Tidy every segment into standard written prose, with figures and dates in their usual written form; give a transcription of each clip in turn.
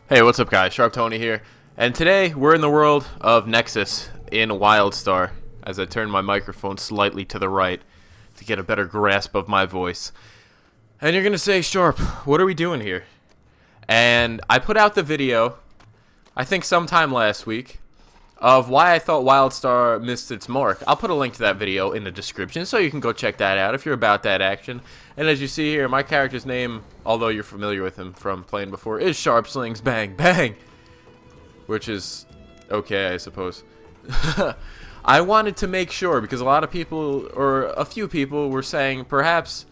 Hey, what's up guys? SharpTony here, and today we're in the world of Nexus in WildStar as I turn my microphone slightly to the right to get a better grasp of my voice. And you're gonna say, Sharp, what are we doing here? And I put out the video, I think sometime last week, of why I thought WildStar missed its mark. I'll put a link to that video in the description so you can go check that out if you're about that action. And as you see here, my character's name, although you're familiar with him from playing before, is Sharp Slings Bang Bang, which is okay, I suppose. I wanted to make sure, because a lot of people, or a few people, were saying perhaps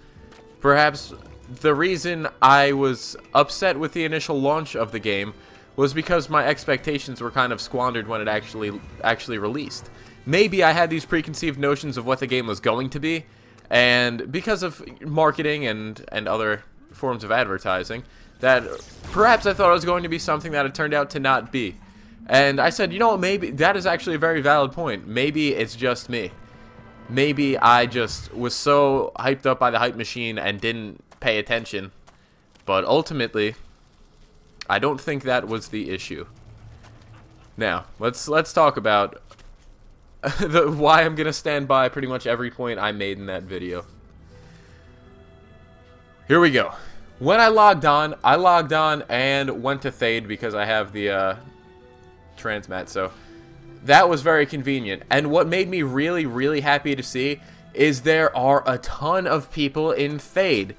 the reason I was upset with the initial launch of the game was because my expectations were kind of squandered when it actually released. Maybe I had these preconceived notions of what the game was going to be, and because of marketing and other forms of advertising, that perhaps I thought it was going to be something that it turned out to not be. And I said, you know what, maybe that is actually a very valid point. Maybe it's just me. Maybe I just was so hyped up by the hype machine and didn't pay attention. But ultimately, I don't think that was the issue. Now, let's talk about why I'm gonna stand by pretty much every point I made in that video. Here we go. When I logged on and went to Thade because I have the transmat, so that was very convenient. And what made me really happy to see is there are a ton of people in Thade,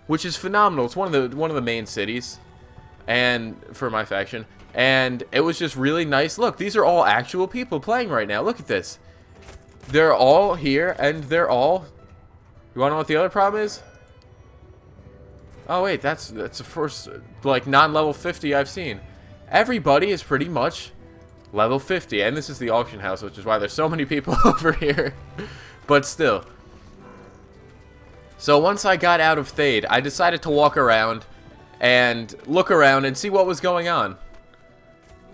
which is phenomenal. It's one of the main cities, and for my faction, and it was just really nice. Look, these are all actual people playing right now. Look at this. They're all here, and they're all... You wanna know what the other problem is? Oh wait, that's the first, like, non-level 50 I've seen. Everybody is pretty much level 50, and this is the auction house, which is why there's so many people over here. But still. So once I got out of Thade, I decided to walk around and look around and see what was going on.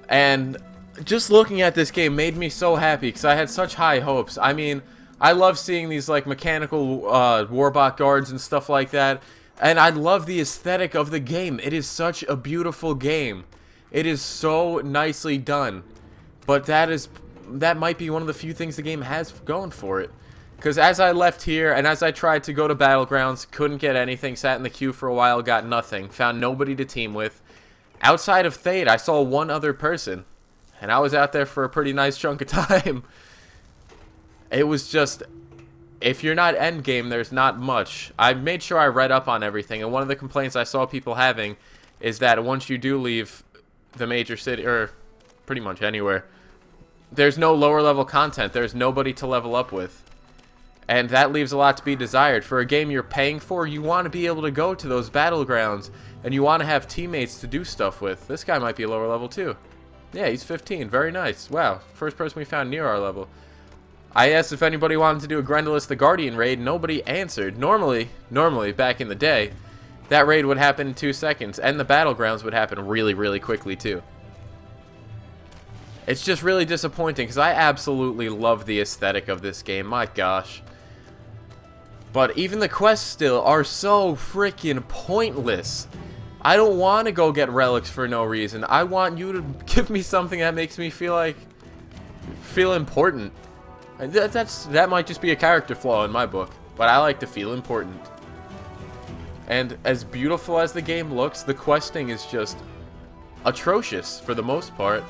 And just looking at this game made me so happy because I had such high hopes. I mean, I love seeing these like mechanical warbot guards and stuff like that. And I love the aesthetic of the game. It is such a beautiful game. It is so nicely done. But that might be one of the few things the game has going for it. Because as I left here, and as I tried to go to Battlegrounds, couldn't get anything, sat in the queue for a while, got nothing, found nobody to team with. Outside of Thade, I saw one other person, and I was out there for a pretty nice chunk of time. It was just, if you're not endgame, there's not much. I made sure I read up on everything, and one of the complaints I saw people having is that once you do leave the major city, or pretty much anywhere, there's no lower level content, there's nobody to level up with. And that leaves a lot to be desired. For a game you're paying for, you want to be able to go to those battlegrounds, and you want to have teammates to do stuff with. This guy might be a lower level too. Yeah, he's 15. Very nice. Wow, first person we found near our level. I asked if anybody wanted to do a Grendulus the Guardian raid. Nobody answered. Normally, back in the day, that raid would happen in 2 seconds, and the battlegrounds would happen really quickly too. It's just really disappointing, because I absolutely love the aesthetic of this game. My gosh. But even the quests still are so freaking pointless. I don't want to go get relics for no reason. I want you to give me something that makes me feel important. That might just be a character flaw in my book, but I like to feel important. And as beautiful as the game looks, the questing is just atrocious for the most part.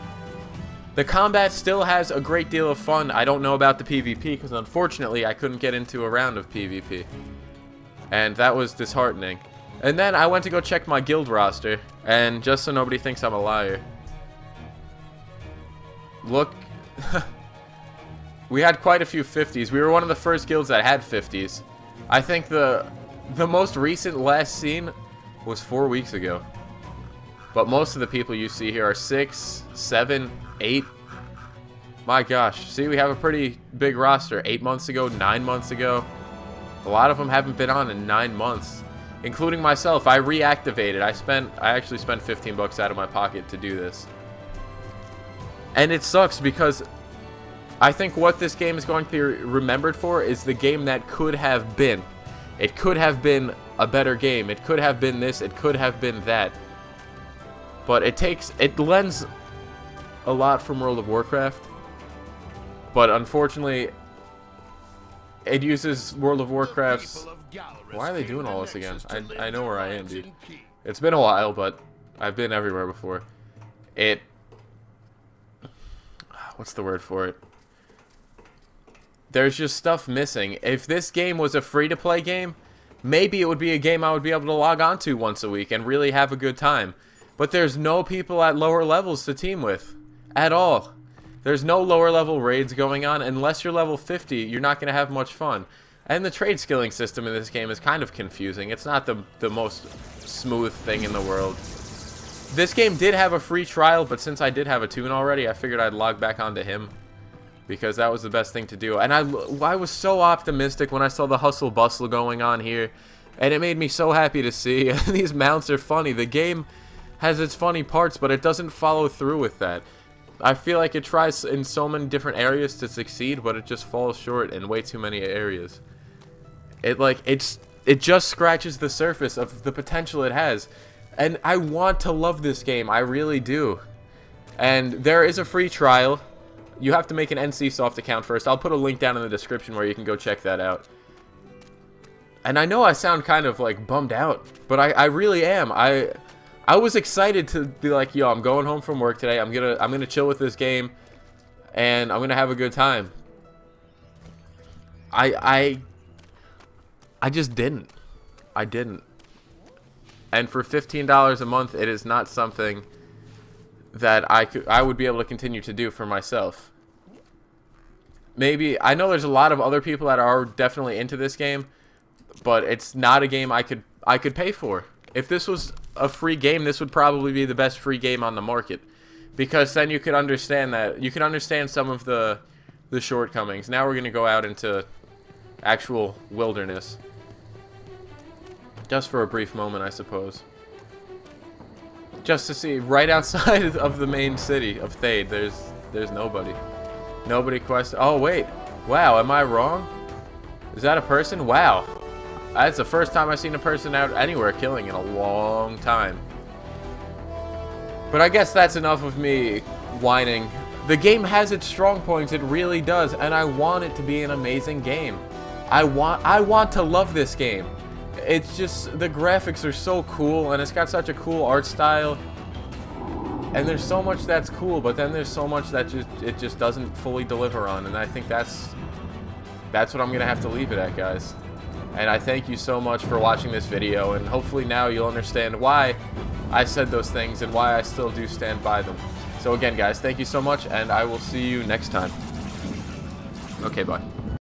The combat still has a great deal of fun. I don't know about the PvP because unfortunately I couldn't get into a round of PvP. And that was disheartening. And then I went to go check my guild roster, and just so nobody thinks I'm a liar. Look, we had quite a few 50s. We were one of the first guilds that had 50s. I think the most recent last seen was 4 weeks ago. But most of the people you see here are 6, 7, 8. My gosh, see, we have a pretty big roster. 8 months ago, 9 months ago. A lot of them haven't been on in 9 months, including myself. I reactivated. I actually spent 15 bucks out of my pocket to do this. And it sucks because I think what this game is going to be remembered for is the game that could have been. It could have been a better game. It could have been this. It could have been that. but it lends a lot from World of Warcraft, but unfortunately it uses World of Warcraft's... Why are they doing all this again? I know where I am, dude. It's been a while, but I've been everywhere before. What's the word for it? There's just stuff missing. If this game was a free-to-play game, maybe it would be a game I would be able to log on to once a week and really have a good time. But there's no people at lower levels to team with. At all. There's no lower level raids going on. Unless you're level 50, you're not going to have much fun. And the trade skilling system in this game is kind of confusing. It's not the most smooth thing in the world. This game did have a free trial, but since I did have a tune already, I figured I'd log back onto him, because that was the best thing to do. And I was so optimistic when I saw the hustle bustle going on here, and it made me so happy to see. These mounts are funny. The game has its funny parts, but it doesn't follow through with that. I feel like it tries in so many different areas to succeed, but it just falls short in way too many areas. It just scratches the surface of the potential it has. And I want to love this game. I really do. And there is a free trial. You have to make an NCSoft account first. I'll put a link down in the description where you can go check that out. And I know I sound kind of like bummed out, but I really am. I was excited to be like, yo, I'm going home from work today. I'm gonna chill with this game, and I'm gonna have a good time. I just didn't. I didn't. And for $15 a month, it is not something that I would be able to continue to do for myself. Maybe I know there's a lot of other people that are definitely into this game, but it's not a game I could pay for. If this was a free game, this would probably be the best free game on the market, because then you could understand that you could understand some of the shortcomings. Now we're gonna go out into actual wilderness, just for a brief moment, I suppose. Just to see right outside of the main city of Thade, there's nobody. Nobody question. Oh wait, wow, am I wrong? Is that a person? Wow, that's the first time I've seen a person out anywhere killing in a long time. But I guess that's enough of me whining. The game has its strong points, it really does, and I want it to be an amazing game. I want to love this game. It's just, the graphics are so cool, and it's got such a cool art style. And there's so much that's cool, but then there's so much that it just doesn't fully deliver on, and I think that's what I'm gonna have to leave it at, guys. And I thank you so much for watching this video, and hopefully now you'll understand why I said those things and why I still do stand by them. So again, guys, thank you so much, and I will see you next time. Okay, bye.